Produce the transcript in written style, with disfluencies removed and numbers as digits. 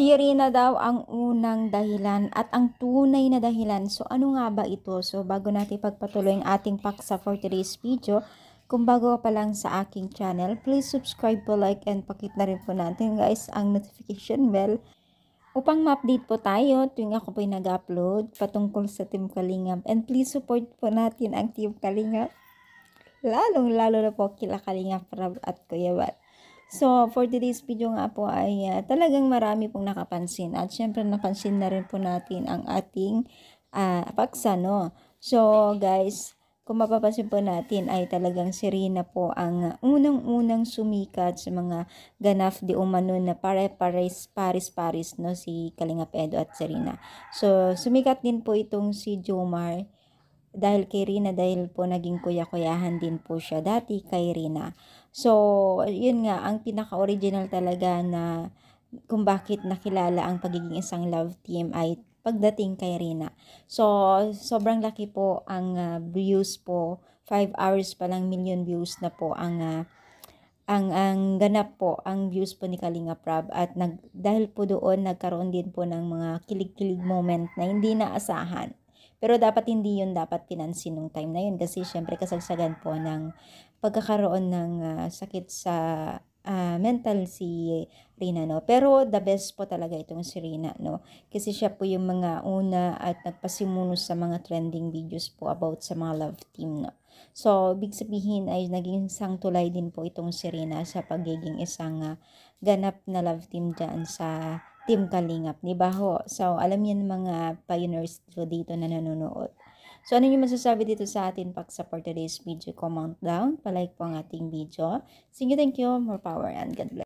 Si Rina daw ang unang dahilan at ang tunay na dahilan. So ano nga ba ito? So bago natin pagpatuloy ang ating paksa for today's video, kung bago pa lang sa aking channel, please subscribe po, like, and pakit na rin po natin guys ang notification bell upang ma-update po tayo tuwing ako po nag-upload patungkol sa Team Kalingap. And please support po natin ang Team Kalingap. Lalong-lalo na po kila Kalingap Rab at Kuya Bat. So, for today's video nga po ay talagang marami pong nakapansin. At syempre napansin na rin po natin ang ating paksa, no? So, guys, kung mapapansin po natin ay talagang si Rina po ang unang-unang sumikat sa mga ganap di umano na paris-paris, no? Si Kalingap Edo at si Rina. So, sumikat din po itong si Jomar dahil kay Rina, dahil po naging kuya-kuyahan din po siya dati kay Rina. So, yun nga, ang pinaka-original talaga na kung bakit nakilala ang pagiging isang love team ay pagdating kay Rina. So, sobrang laki po ang views po. 5 hours pa lang, million views na po ang ganap po ang views po ni Kalinga Prab, at dahil po doon nagkaroon din po ng mga kilig-kilig moment na hindi naasahan. Pero dapat hindi yun dapat pinansin nung time na yun kasi syempre kasagsagan po ng pagkakaroon ng sakit sa mental si Rina, no. Pero the best po talaga itong si Rina, no, kasi siya po yung mga una at nagpasimuno sa mga trending videos po about sa mga love team, no. So big sabihin ay naging isang tulay din po itong si Rina sa pagiging isang ganap na love team dyan sa Team Kalingap, di ba ho? So alam yan mga pioneers dito na nanonood. So, ano yung masasabi dito sa atin paksa for today's video? Comment down, palike po ang ating video. Thank you, more power, and God bless.